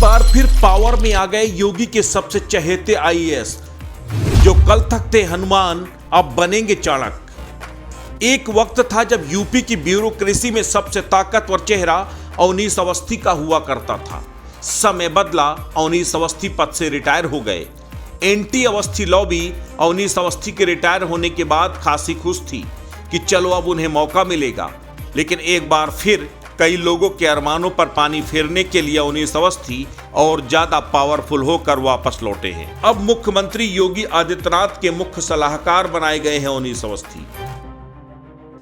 बार फिर पावर में आ गए योगी के सबसे चहेते आईएएस। जो कल तक थे हनुमान, अब बनेंगे चाणक्य। एक वक्त था जब यूपी की ब्यूरोक्रेसी में सबसे ताकतवर चेहरा अवनीश अवस्थी का हुआ करता था। समय बदला, अवनीश अवस्थी पद से रिटायर हो गए। एंटी अवस्थी लॉबी अवनीश अवस्थी के रिटायर होने के बाद खासी खुश थी कि चलो अब उन्हें मौका मिलेगा। लेकिन एक बार फिर कई लोगों के अरमानों पर पानी फेरने के लिए अवनीश अवस्थी और ज्यादा पावरफुल होकर वापस लौटे हैं। अब मुख्यमंत्री योगी आदित्यनाथ के मुख्य सलाहकार बनाए गए हैं अवनीश अवस्थी।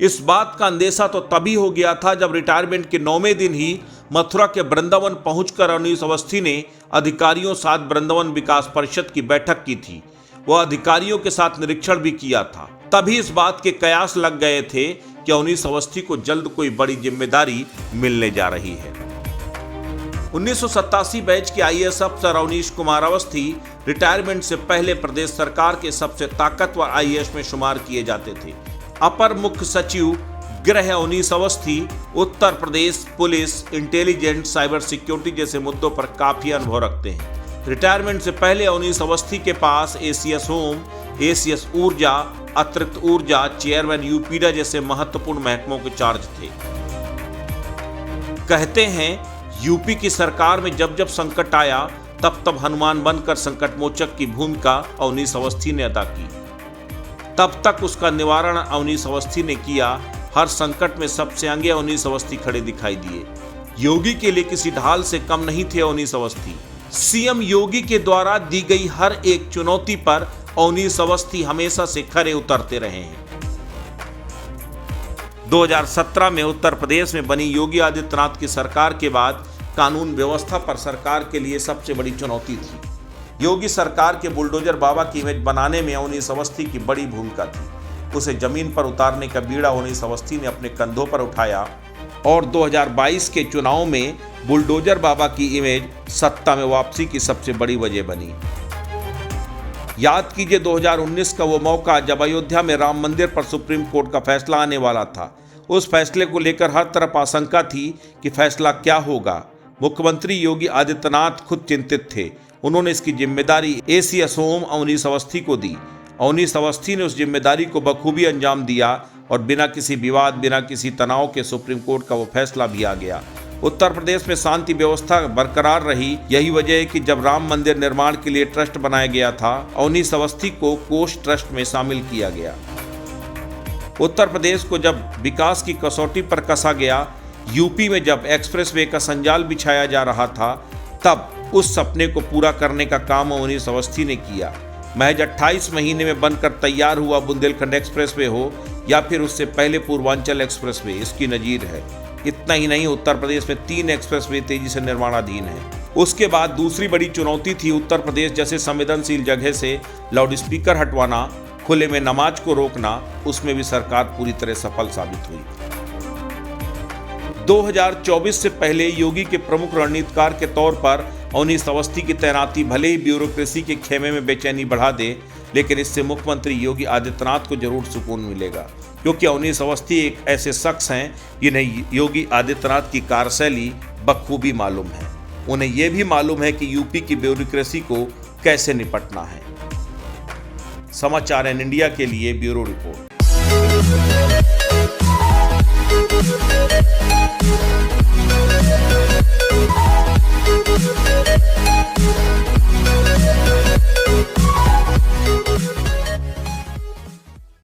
इस बात का अंदेशा तो तभी हो गया था जब रिटायरमेंट के 9वें दिन ही मथुरा के वृंदावन पहुंचकर अवनीश अवस्थी ने अधिकारियों साथ वृंदावन विकास परिषद की बैठक की थी। वह अधिकारियों के साथ निरीक्षण भी किया था। तभी इस बात के कयास लग गए थे कि अवनीश अवस्थी को जल्द कोई बड़ी जिम्मेदारी मिलने जा रही है। 1987 बैच के आईएएस अफसर अवनीश कुमार अवस्थी रिटायरमेंट से पहले प्रदेश सरकार के सबसे ताकतवर आईएएस में शुमार किए जाते थे। अपर मुख्य सचिव गृह Awanish Awasthi Uttar Pradesh police, intelligence, cyber security जैसे मुद्दों पर काफी अनुभव रखते हैं। रिटायरमेंट से पहले अवनीश अवस्थी के पास एसीएस होम, एसीएस ऊर्जा, अतिरिक्त ऊर्जा, चेयरमैन यूपीडा जैसे महत्वपूर्ण महकमों के चार्ज थे। कहते हैं यूपी की सरकार में जब जब संकट आया तब तब हनुमान बनकर संकट मोचक की भूमिका अवनीश अवस्थी ने अदा की। तब तक उसका निवारण अवनीश अवस्थी ने किया। हर संकट में सबसे आगे अवनीश अवस्थी खड़े दिखाई दिए। योगी के लिए किसी ढाल से कम नहीं थे अवनीश अवस्थी। सीएम योगी के द्वारा दी गई हर एक चुनौती पर अवनीश अवस्थी हमेशा से खरे उतरते रहे हैं। 2017 में उत्तर प्रदेश में बनी योगी आदित्यनाथ की सरकार के बाद कानून व्यवस्था पर सरकार के लिए सबसे बड़ी चुनौती थी। योगी सरकार के बुलडोजर बाबा की इमेज बनाने में अवनीश अवस्थी की बड़ी भूमिका थी। उसे जमीन पर उतारने का बीड़ा अवनीश अवस्थी ने अपने कंधों पर उठाया और 2022 के चुनाव में बुलडोजर बाबा की इमेज सत्ता में वापसी की सबसे बड़ी वजह बनी। याद कीजिए 2019 का वो मौका जब अयोध्या में राम मंदिर पर सुप्रीम कोर्ट का फैसला आने वाला था। उस फैसले को लेकर हर तरफ आशंका थी कि फैसला क्या होगा। मुख्यमंत्री योगी आदित्यनाथ खुद चिंतित थे। उन्होंने इसकी जिम्मेदारी एसीएस होम अवनीश अवस्थी को दी। अवनीश अवस्थी ने उस जिम्मेदारी को बखूबी अंजाम दिया और बिना किसी विवाद, बिना किसी तनाव के सुप्रीम कोर्ट का वो फैसला भी आ गया। उत्तर प्रदेश में शांति व्यवस्था बरकरार रही। यही वजह है कि जब राम मंदिर निर्माण के लिए ट्रस्ट बनाया गया था, अवनीश अवस्थी को कोष ट्रस्ट में शामिल किया गया। उत्तर प्रदेश को जब विकास की कसौटी पर कसा गया, यूपी में जब एक्सप्रेसवे का संजाल बिछाया जा रहा था, तब उस सपने को पूरा करने का काम अवनीश अवस्थी ने किया। महज 28 महीने में बनकर तैयार हुआ बुंदेलखंड एक्सप्रेसवे हो या फिर उससे पहले पूर्वांचल एक्सप्रेसवे, इसकी नजीर है। इतना ही नहीं, उत्तर प्रदेश में 3 एक्सप्रेसवे तेजी से निर्माणाधीन है। उसके बाद दूसरी बड़ी चुनौती थी उत्तर प्रदेश जैसे संवेदनशील जगह से लाउडस्पीकर हटवाना, खुले में नमाज को रोकना। उसमें भी सरकार पूरी तरह सफल साबित हुई। 2024 से पहले योगी के प्रमुख रणनीतिकार के तौर पर अवनीश अवस्थी की तैनाती भले ही ब्यूरोक्रेसी के खेमे में बेचैनी बढ़ा दे, लेकिन इससे मुख्यमंत्री योगी आदित्यनाथ को जरूर सुकून मिलेगा, क्योंकि अवनीश अवस्थी एक ऐसे शख्स हैं जिन्हें योगी आदित्यनाथ की कार्यशैली बखूबी मालूम है। उन्हें यह भी मालूम है कि यूपी की ब्यूरोक्रेसी को कैसे निपटना है। समाचार एन इंडिया के लिए ब्यूरो रिपोर्ट।